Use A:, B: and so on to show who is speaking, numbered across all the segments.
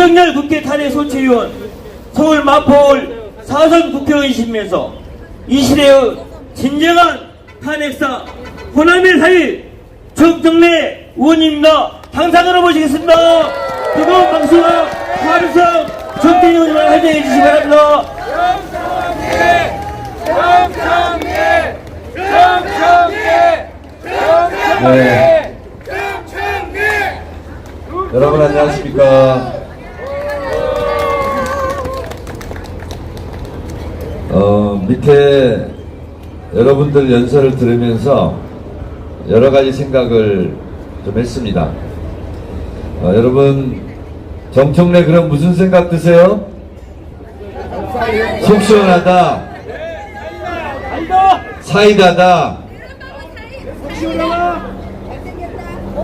A: 윤석열 국회 탄핵 소추위원, 서울 마포울 4선 국회의원이시면서 이 시대의 진정한 탄핵사 호남의 사위 정청래 의원님입니다. 당상으로 모시겠습니다. 뜨거운 박수와 환성 정청래 의원님을 환영해 주시기 바랍니다.
B: 네. 여러분 안녕하십니까. 밑에 여러분들 연설을 들으면서 여러 가지 생각을 좀 했습니다. 여러분 정청래 그럼 무슨 생각 드세요? 속 시원하다, 사이다다,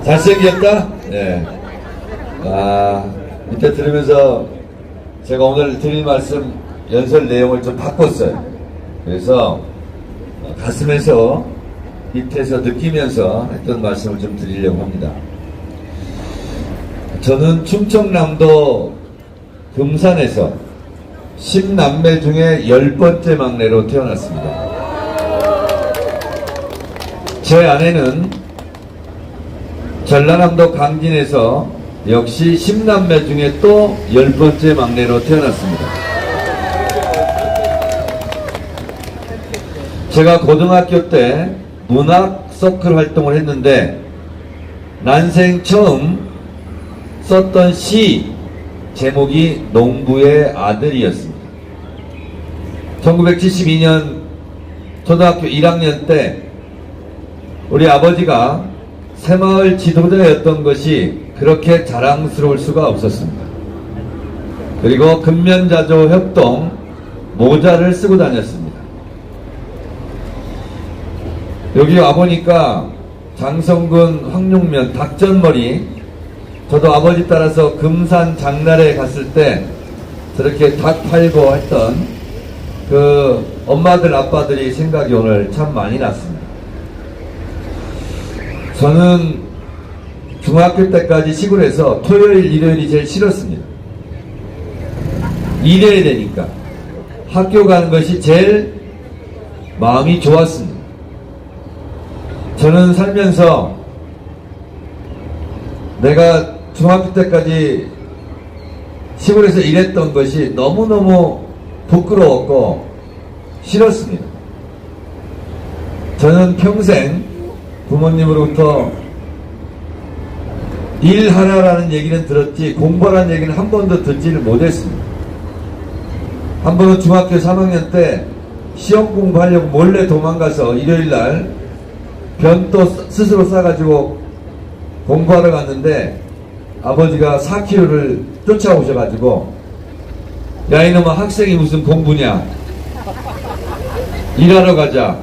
B: 잘생겼다? 네. 밑에 들으면서 제가 오늘 드릴 말씀 연설 내용을 좀 바꿨어요. 그래서 가슴에서 밑에서 느끼면서 했던 말씀을 좀 드리려고 합니다. 저는 충청남도 금산에서 10남매 중에 10번째 막내로 태어났습니다. 제 아내는 전라남도 강진에서 역시 10남매 중에 또 10번째 막내로 태어났습니다. 제가 고등학교 때 문학 서클 활동을 했는데 난생 처음 썼던 시 제목이 농부의 아들이었습니다. 1972년 초등학교 1학년 때 우리 아버지가 새마을 지도자였던 것이 그렇게 자랑스러울 수가 없었습니다. 그리고 근면자조 협동 모자를 쓰고 다녔습니다. 여기 와보니까 장성근, 황룡면, 닭전머리, 저도 아버지 따라서 금산 장날에 갔을 때 저렇게 닭 팔고 했던 그 엄마들 아빠들이 생각이 오늘 참 많이 났습니다. 저는 중학교 때까지 시골에서 토요일, 일요일이 제일 싫었습니다. 일해야 되니까 학교 가는 것이 제일 마음이 좋았습니다. 저는 살면서 내가 중학교 때까지 시골에서 일했던 것이 너무너무 부끄러웠고 싫었습니다. 저는 평생 부모님으로부터 일하라라는 얘기는 들었지 공부하라는 얘기는 한 번도 듣지를 못했습니다. 한 번은 중학교 3학년 때 시험 공부하려고 몰래 도망가서 일요일날 변도 스스로 싸가지고 공부하러 갔는데 아버지가 4km를 쫓아오셔가지고 야 이놈아 학생이 무슨 공부냐, 일하러 가자,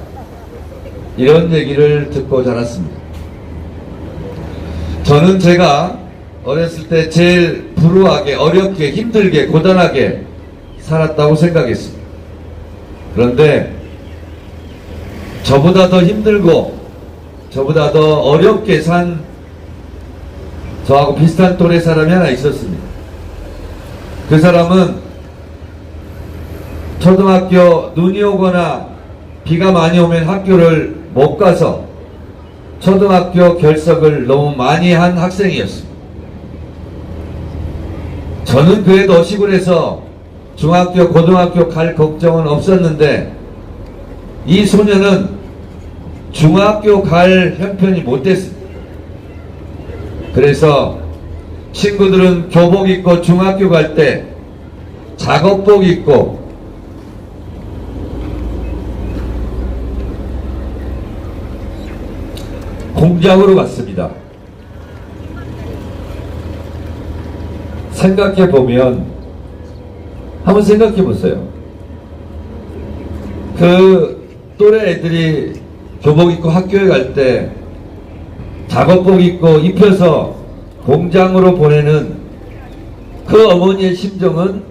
B: 이런 얘기를 듣고 자랐습니다. 저는 제가 어렸을 때 제일 불우하게, 어렵게, 힘들게, 고단하게 살았다고 생각했습니다. 그런데 저보다 더 힘들고 저보다 더 어렵게 산 저하고 비슷한 또래 사람이 하나 있었습니다. 그 사람은 초등학교 눈이 오거나 비가 많이 오면 학교를 못 가서 초등학교 결석을 너무 많이 한 학생이었습니다. 저는 그래도 시골에서 중학교, 고등학교 갈 걱정은 없었는데 이 소녀는 중학교 갈 형편이 못 됐습니다. 그래서 친구들은 교복 입고 중학교 갈 때 작업복 입고 공장으로 갔습니다. 생각해보면 한번 생각해보세요. 그 또래 애들이 교복 입고 학교에 갈 때 작업복 입고 입혀서 공장으로 보내는 그 어머니의 심정은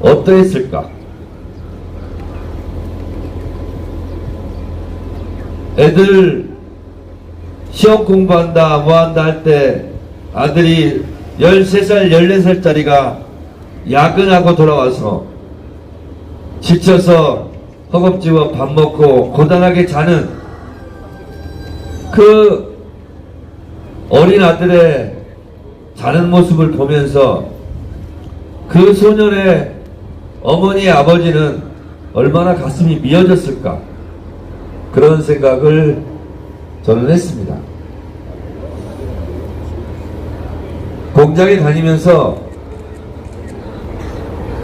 B: 어떠했을까? 애들 시험 공부한다 뭐한다 할 때 아들이 13살, 14살짜리가 야근하고 돌아와서 지쳐서 허겁지겁 밥 먹고 고단하게 자는 그 어린 아들의 자는 모습을 보면서 그 소년의 어머니, 아버지는 얼마나 가슴이 미어졌을까, 그런 생각을 저는 했습니다. 공장에 다니면서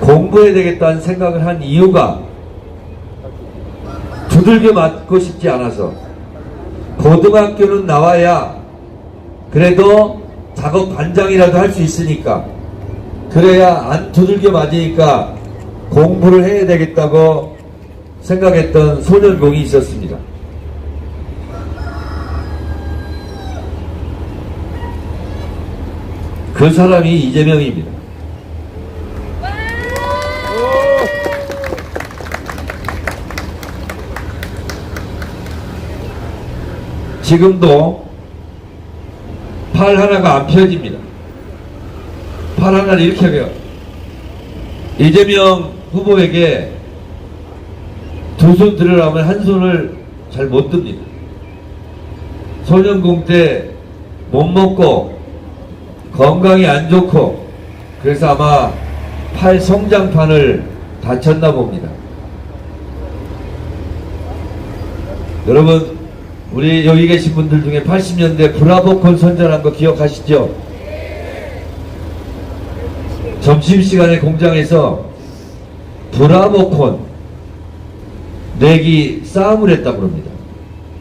B: 공부해야 되겠다는 생각을 한 이유가 두들겨 맞고 싶지 않아서, 고등학교는 나와야 그래도 작업 반장이라도 할 수 있으니까, 그래야 안 두들겨 맞으니까 공부를 해야 되겠다고 생각했던 소년공이 있었습니다. 그 사람이 이재명입니다. 지금도 팔 하나가 안 펴집니다. 팔 하나를 이렇게 하게요. 이재명 후보에게 두 손 들으라면 한 손을 잘 못 듭니다. 소년공 때 못 먹고 건강이 안 좋고, 그래서 아마 팔 성장판을 다쳤나 봅니다. 여러분, 우리 여기 계신 분들 중에 80년대 브라보콘 선전한 거 기억하시죠? 점심시간에 공장에서 브라보콘 내기 싸움을 했다고 합니다.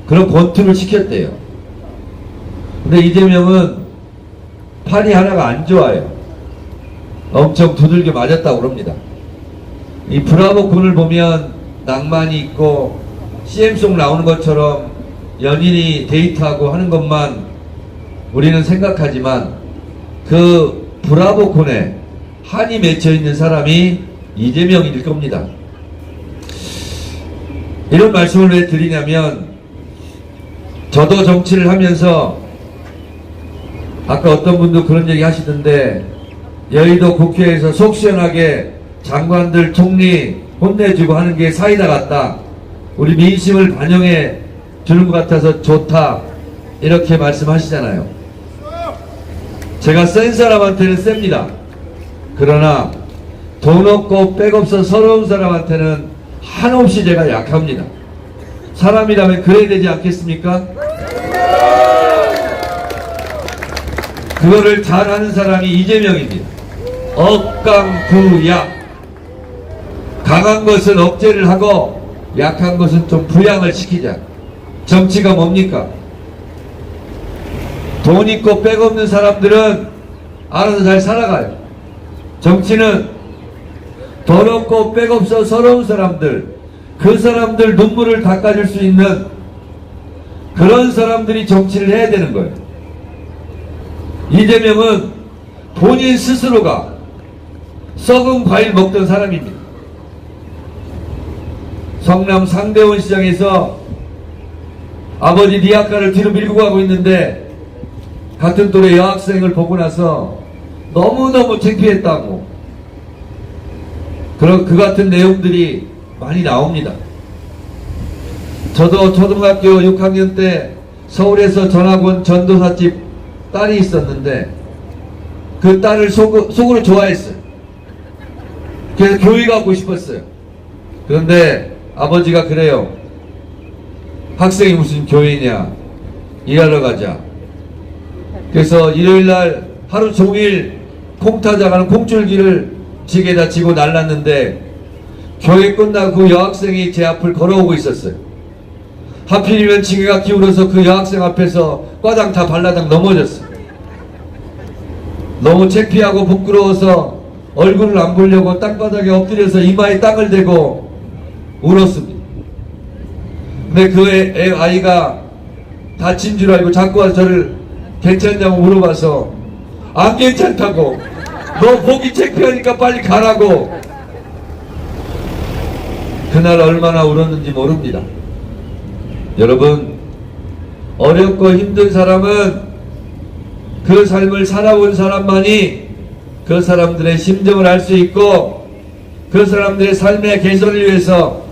B: 그런 권투를 시켰대요. 근데 이재명은 팔이 하나가 안 좋아요. 엄청 두들겨 맞았다고 합니다. 이 브라보콘을 보면 낭만이 있고 CM송 나오는 것처럼 연인이 데이트하고 하는 것만 우리는 생각하지만, 그 브라보콘에 한이 맺혀 있는 사람이 이재명일 겁니다. 이런 말씀을 왜 드리냐면, 저도 정치를 하면서 아까 어떤 분도 그런 얘기 하시던데, 여의도 국회에서 속 시원하게 장관들, 총리 혼내주고 하는 게 사이다 같다, 우리 민심을 반영해 주는 것 같아서 좋다, 이렇게 말씀하시잖아요. 제가 센 사람한테는 셉니다. 그러나 돈 없고 백 없어 서러운 사람한테는 한없이 제가 약합니다. 사람이라면 그래야 되지 않겠습니까? 그거를 잘하는 사람이 이재명입니다. 억강부약. 강한 것은 억제를 하고 약한 것은 좀 부양을 시키자. 정치가 뭡니까? 돈 있고 백 없는 사람들은 알아서 잘 살아가요. 정치는 돈 없고 백 없어 서러운 사람들, 그 사람들 눈물을 닦아줄 수 있는 그런 사람들이 정치를 해야 되는 거예요. 이재명은 본인 스스로가 썩은 과일 먹던 사람입니다. 성남 상대원 시장에서 아버지 리아카를 뒤로 밀고 가고 있는데, 같은 또래 여학생을 보고 나서 너무너무 창피했다고, 그런 그 같은 내용들이 많이 나옵니다. 저도 초등학교 6학년 때 서울에서 전학 온 전도사집 딸이 있었는데, 그 딸을 속으로 좋아했어요. 그래서 교회 가고 싶었어요. 그런데 아버지가 그래요. 학생이 무슨 교회냐, 일하러 가자. 그래서 일요일날 하루 종일 콩 타자가는 콩줄기를 지게다 지고 날랐는데, 교회 끝나고 그 여학생이 제 앞을 걸어오고 있었어요. 하필이면 지게가 기울어서 그 여학생 앞에서 꽈당 다 발라당 넘어졌어요. 너무 창피하고 부끄러워서 얼굴을 안 보려고 땅바닥에 엎드려서 이마에 땅을 대고 울었습니다. 근데 그 아이가 다친 줄 알고 자꾸 와서 저를 괜찮냐고 물어봐서 안 괜찮다고, 너 보기 창피하니까 빨리 가라고. 그날 얼마나 울었는지 모릅니다. 여러분, 어렵고 힘든 사람은 그 삶을 살아온 사람만이 그 사람들의 심정을 알 수 있고 그 사람들의 삶의 개선을 위해서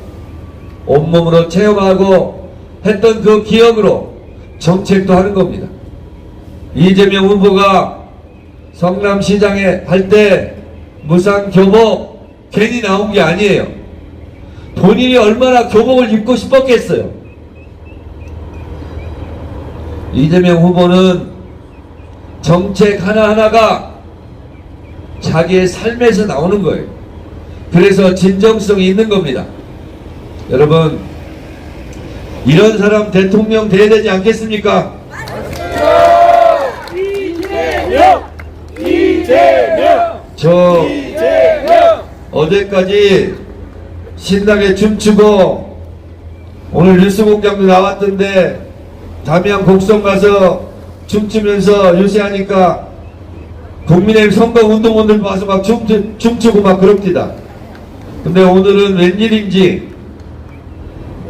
B: 온몸으로 체험하고 했던 그 기억으로 정책도 하는 겁니다. 이재명 후보가 성남시장에 할 때 무상교복 괜히 나온 게 아니에요. 본인이 얼마나 교복을 입고 싶었겠어요. 이재명 후보는 정책 하나하나가 자기의 삶에서 나오는 거예요. 그래서 진정성이 있는 겁니다. 여러분, 이런 사람 대통령 돼야 되지 않겠습니까?
C: 이재명!
B: 저
C: 이재명!
B: 어제까지 신나게 춤추고 오늘 뉴스공장도 나왔던데 담양 곡성 가서 춤추면서 유세하니까 국민의힘 선거운동원들 와서 막 춤추고 막 그럽니다. 근데 오늘은 웬일인지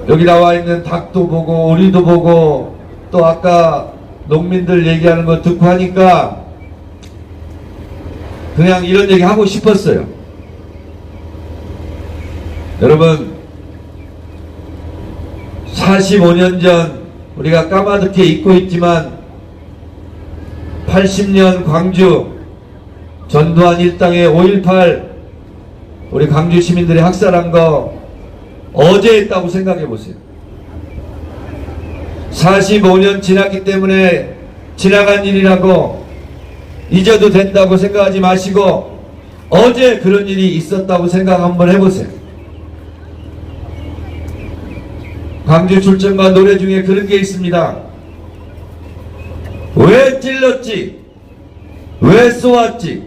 B: 여기 나와 있는 닭도 보고 오리도 보고 또 아까 농민들 얘기하는 거 듣고 하니까 그냥 이런 얘기 하고 싶었어요. 여러분, 45년 전 우리가 까마득히 잊고 있지만 80년 광주 전두환 일당의 5.18 우리 광주 시민들이 학살한 거 어제 했다고 생각해 보세요. 45년 지났기 때문에 지나간 일이라고 잊어도 된다고 생각하지 마시고 어제 그런 일이 있었다고 생각 한번 해보세요. 광주 출전과 노래 중에 그런 게 있습니다. 왜 찔렀지? 왜 쏘았지?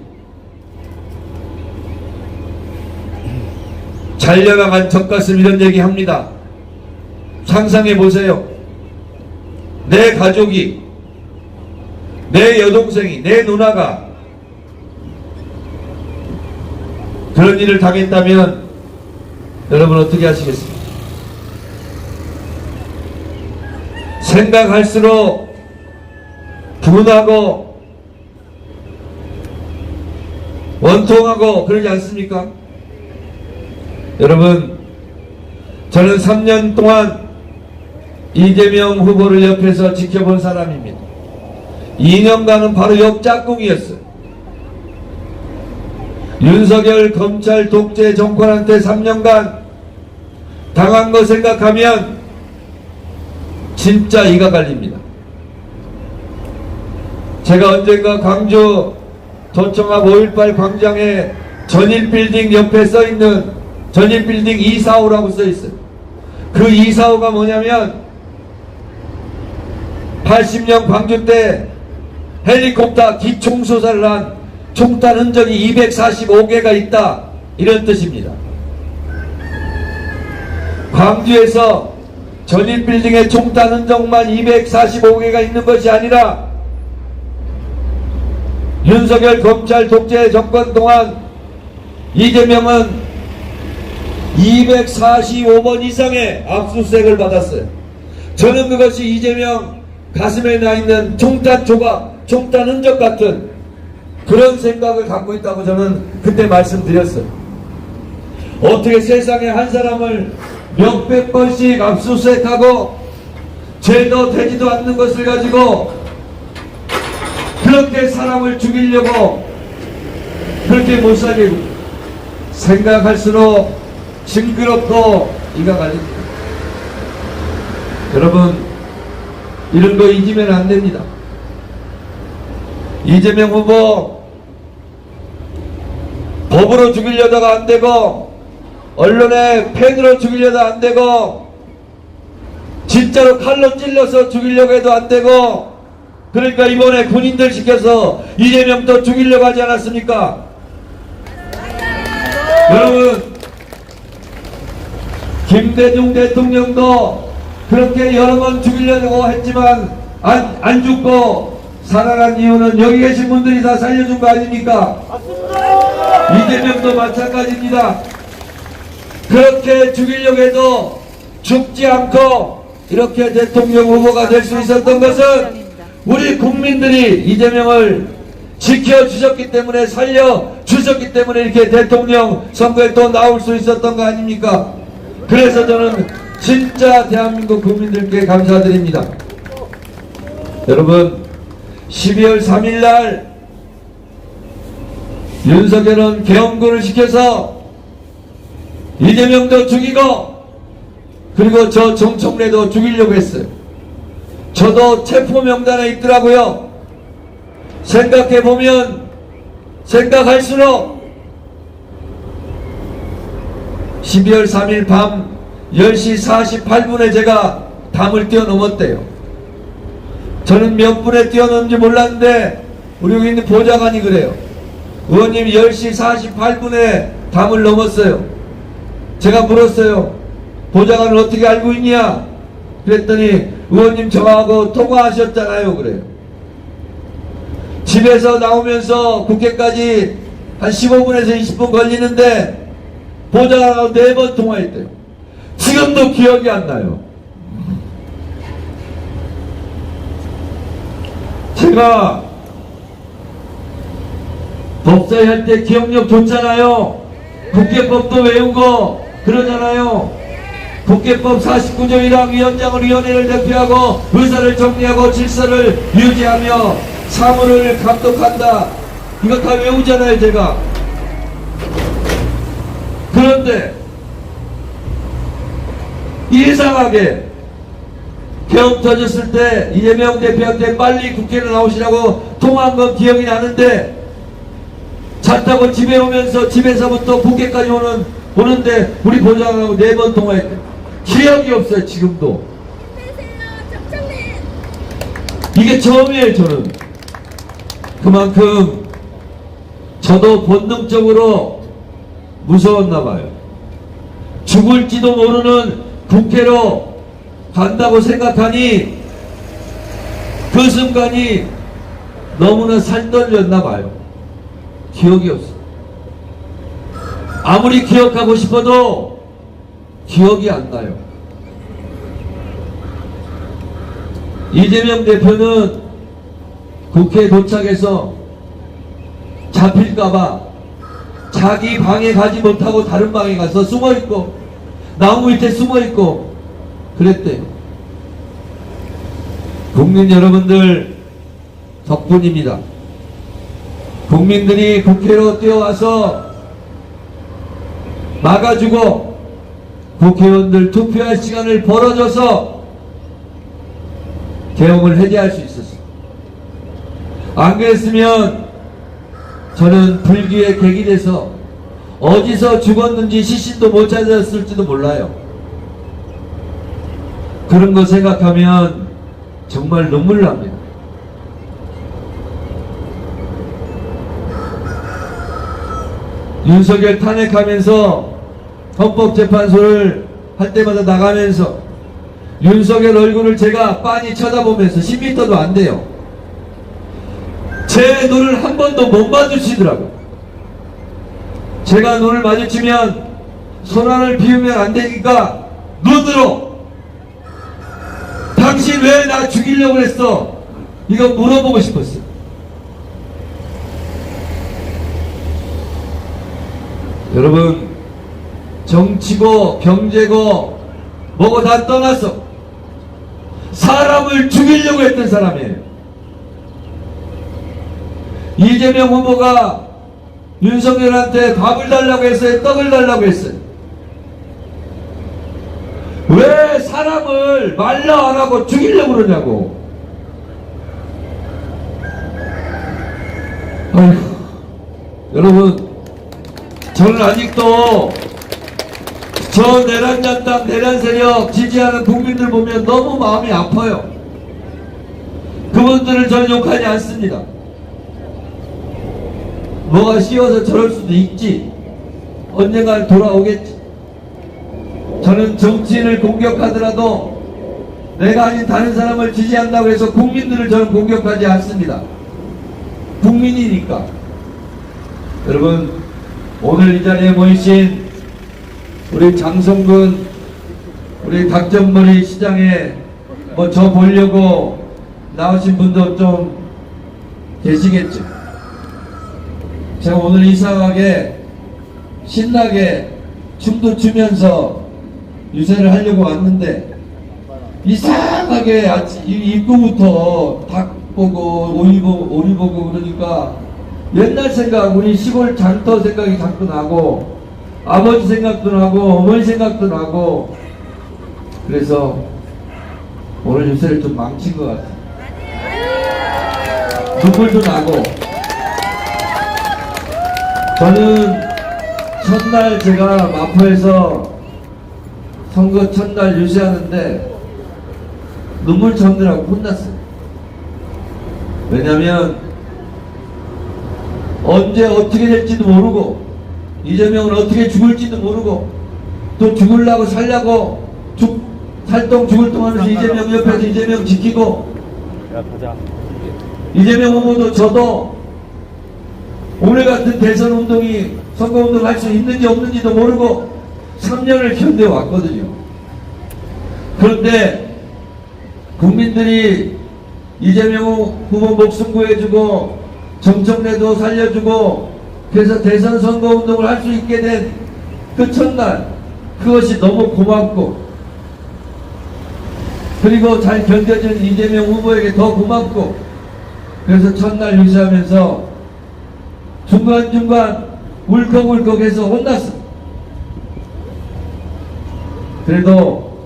B: 잘려나간 젖가슴 이런 얘기 합니다. 상상해 보세요. 내 가족이, 내 여동생이, 내 누나가 그런 일을 당했다면 여러분 어떻게 하시겠습니까? 생각할수록 분하고 원통하고 그러지 않습니까? 여러분, 저는 3년 동안 이재명 후보를 옆에서 지켜본 사람입니다. 2년간은 바로 옆짝꿍이었어요. 윤석열 검찰 독재 정권한테 3년간 당한 거 생각하면 진짜 이가 갈립니다. 제가 언젠가 광주 도청 앞 5.18 광장에 전일빌딩 옆에 써있는 전일빌딩 245라고 써있어요. 그 245가 뭐냐면 80년 광주 때 헬리콥터 기총수사를 한 총탄 흔적이 245개가 있다, 이런 뜻입니다. 광주에서 전일빌딩의 총탄 흔적만 245개가 있는 것이 아니라 윤석열 검찰 독재 정권 동안 이재명은 245번 이상의 압수수색을 받았어요. 저는 그것이 이재명 가슴에 나 있는 총탄 조각, 총탄 흔적 같은 그런 생각을 갖고 있다고 저는 그때 말씀드렸어요. 어떻게 세상에 한 사람을 몇백 번씩 압수수색하고 죄도 되지도 않는 것을 가지고 그렇게 사람을 죽이려고 그렇게 못 살게 생각할수록 징그럽고 이가 갈립니다. 여러분, 이런 거 잊으면 안 됩니다. 이재명 후보 법으로 죽이려다가 안 되고 언론의 펜으로 죽이려다 안 되고 진짜로 칼로 찔러서 죽이려고 해도 안 되고, 그러니까 이번에 군인들 시켜서 이재명도 죽이려고 하지 않았습니까? 여러분, 김대중 대통령도 그렇게 여러 번 죽이려고 했지만 안 죽고 살아난 이유는 여기 계신 분들이 다 살려준 거 아닙니까? 이재명도 마찬가지입니다. 그렇게 죽이려고 해도 죽지 않고 이렇게 대통령 후보가 될 수 있었던 것은 우리 국민들이 이재명을 지켜주셨기 때문에, 살려주셨기 때문에 이렇게 대통령 선거에 또 나올 수 있었던 거 아닙니까? 그래서 저는 진짜 대한민국 국민들께 감사드립니다. 여러분, 12월 3일 날 윤석열은 계엄군을 시켜서 이재명도 죽이고, 그리고 저 정청래도 죽이려고 했어요. 저도 체포 명단에 있더라고요. 생각해보면 생각할수록 12월 3일 밤 10시 48분에 제가 담을 뛰어넘었대요. 저는 몇 분에 뛰어넘는지 몰랐는데 우리 여기 있는 보좌관이 그래요. 의원님이 10시 48분에 담을 넘었어요. 제가 물었어요. 보좌관을 어떻게 알고 있냐? 그랬더니 의원님 저하고 통화하셨잖아요. 그래요. 집에서 나오면서 국회까지 한 15분에서 20분 걸리는데 보좌관하고 4번 통화했대요. 지금도 기억이 안 나요. 제가 법사위 할 때 기억력 좋잖아요. 국회법도 외우고 그러잖아요. 국회법 49조 1항 위원장은 위원회를 대표하고 의사를 정리하고 질서를 유지하며 사무를 감독한다. 이거 다 외우잖아요, 제가. 그런데 이상하게 계엄 터졌을 때 이재명 대표한테 빨리 국회로 나오시라고 통화한 건 기억이 나는데, 차 타고 집에 오면서 집에서부터 국회까지 오는데 우리 보좌관하고 4번 통화했대. 기억이 없어요, 지금도. 이게 처음이에요, 저는. 그만큼 저도 본능적으로 무서웠나 봐요. 죽을지도 모르는 국회로 간다고 생각하니 그 순간이 너무나 살떨렸나 봐요. 기억이 없어. 아무리 기억하고 싶어도 기억이 안 나요. 이재명 대표는 국회에 도착해서 잡힐까봐 자기 방에 가지 못하고 다른 방에 가서 숨어있고 나무 밑에 숨어있고 그랬대요. 국민 여러분들 덕분입니다. 국민들이 국회로 뛰어와서 막아주고 국회의원들 투표할 시간을 벌어줘서 계엄을 해제할 수 있었어요. 안 그랬으면 저는 불기의 객이 돼서 어디서 죽었는지 시신도 못 찾았을지도 몰라요. 그런 거 생각하면 정말 눈물 납니다. 윤석열 탄핵하면서 헌법재판소를 할 때마다 나가면서 윤석열 얼굴을 제가 빤히 쳐다보면서 10m도 안 돼요. 제 눈을 한 번도 못 마주치더라고요. 제가 눈을 마주치면 손안을 비우면 안 되니까 눈으로 당신 왜 나 죽이려고 그랬어? 이거 물어보고 싶었어요. 여러분, 정치고 경제고 뭐고 다 떠나서 사람을 죽이려고 했던 사람이에요. 이재명 후보가 윤석열한테 밥을 달라고 했어요? 떡을 달라고 했어요? 왜 사람을 말로 안 하고 죽이려고 그러냐고. 아휴, 여러분, 저는 아직도 저 내란연당 내란세력 지지하는 국민들 보면 너무 마음이 아파요. 그분들을 저는 욕하지 않습니다. 뭐가 씌워서 저럴 수도 있지. 언젠가는 돌아오겠지. 저는 정치인을 공격하더라도 내가 아닌 다른 사람을 지지한다고 해서 국민들을 저는 공격하지 않습니다. 국민이니까. 여러분, 오늘 이 자리에 모이신 우리 장성근 우리 닭전머리 시장에 뭐 저 보려고 나오신 분도 좀 계시겠죠. 제가 오늘 이상하게 신나게 춤도 추면서 유세를 하려고 왔는데 이상하게 아침 입구부터 닭 보고 오리 보고 그러니까 옛날 생각, 우리 시골 장터 생각이 자꾸 나고 아버지 생각도 나고 어머니 생각도 나고 그래서 오늘 유세를 좀 망친 것 같아요. 눈물도 나고 저는 첫날 제가 마포에서 선거 첫날 유세하는데 눈물 참느라고 혼났어요. 왜냐면 언제 어떻게 될지도 모르고 이재명은 어떻게 죽을지도 모르고 또 죽으려고 살려고 살동 죽을 동 하면서 이재명 옆에서 이재명 지키고 이재명 후보도 저도 오늘 같은 대선 운동이 선거 운동 할 수 있는지 없는지도 모르고 3년을 견뎌왔거든요. 그런데 국민들이 이재명 후보 목숨 구해주고 정청래도 살려주고 그래서 대선 선거 운동을 할 수 있게 된 그 첫날 그것이 너무 고맙고 그리고 잘 견뎌준 이재명 후보에게 더 고맙고 그래서 첫날 유세하면서 중간중간 울컥울컥해서 혼났어. 그래도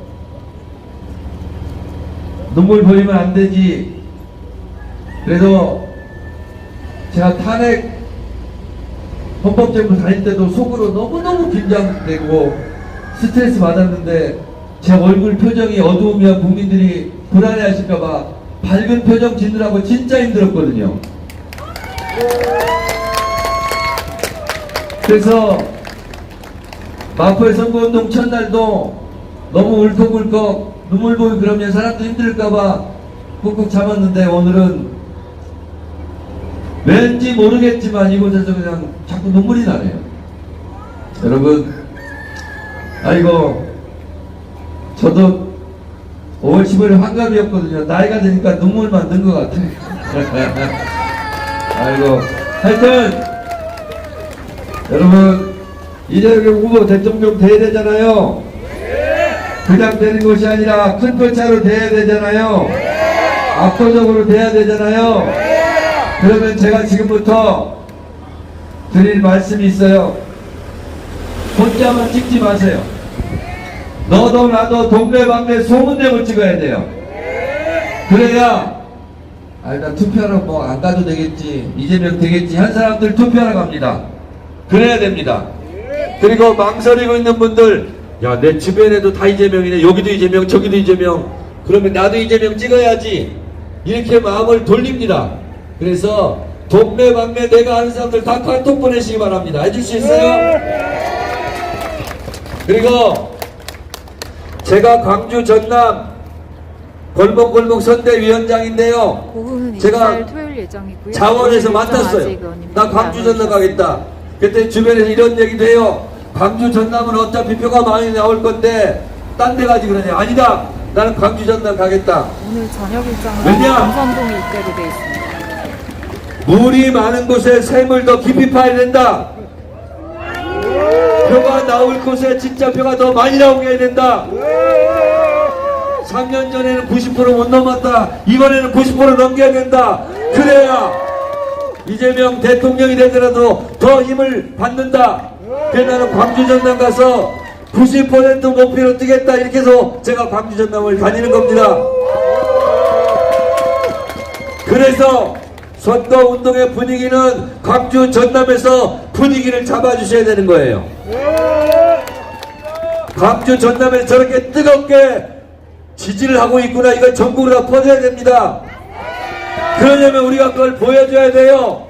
B: 눈물 보이면 안 되지. 그래도 제가 탄핵 헌법재판소 다닐 때도 속으로 너무너무 긴장되고 스트레스 받았는데 제 얼굴 표정이 어두우면 국민들이 불안해하실까봐 밝은 표정 짓느라고 진짜 힘들었거든요. 그래서 마포의 선거운동 첫날도 너무 울컥울컥 눈물 보이고 그러면 사람도 힘들까봐 꾹꾹 참았는데 오늘은 왠지 모르겠지만 이곳에서 그냥 자꾸 눈물이 나네요. 여러분, 아이고 저도 5월 15일 환갑이었거든요. 나이가 드니까 눈물만 든 것 같아요. 아이고, 하여튼 여러분 이재명 후보 대통령 돼야 되잖아요. 그냥 되는 것이 아니라 큰 표차로 돼야 되잖아요. 압도적으로 돼야 되잖아요. 그러면 제가 지금부터 드릴 말씀이 있어요. 혼자만 찍지 마세요. 너도 나도 동네방네 소문내고 찍어야 돼요. 그래야 나 투표하러 뭐 안 가도 되겠지, 이재명 되겠지 한 사람들 투표하러 갑니다. 그래야 됩니다. 그리고 망설이고 있는 분들, 야, 내 주변에도 다 이재명이네, 여기도 이재명 저기도 이재명, 그러면 나도 이재명 찍어야지, 이렇게 마음을 돌립니다. 그래서 동네방네 내가 아는 사람들 다 카톡 보내시기 바랍니다. 해줄 수 있어요? 그리고 제가 광주 전남 골목골목 선대위원장인데요. 제가 자원에서 맡았어요. 나 광주 전남 가겠다. 그때 주변에서 이런 얘기도 해요. 광주 전남은 어차피 표가 많이 나올 건데 딴 데 가지 그러냐. 아니다. 나는 광주 전남 가겠다.
D: 오늘 저녁 일정은
B: 왜냐?
D: 감선동에 있게로 돼 있습니다.
B: 물이 많은 곳에 샘을 더 깊이 파야 된다. 표가 나올 곳에 진짜 표가 더 많이 나오게 해야 된다. 3년 전에는 90% 못 넘었다. 이번에는 90% 넘겨야 된다. 그래야 이재명 대통령이 되더라도 더 힘을 받는다. 그래서 나는 광주 전남 가서 90% 목표로 뛰겠다. 이렇게 해서 제가 광주 전남을 다니는 겁니다. 그래서 선거운동의 분위기는 광주 전남에서 분위기를 잡아주셔야 되는 거예요. 광주 전남에서 저렇게 뜨겁게 지지를 하고 있구나, 이걸 전국으로 다 퍼져야 됩니다. 그러려면 우리가 그걸 보여줘야 돼요.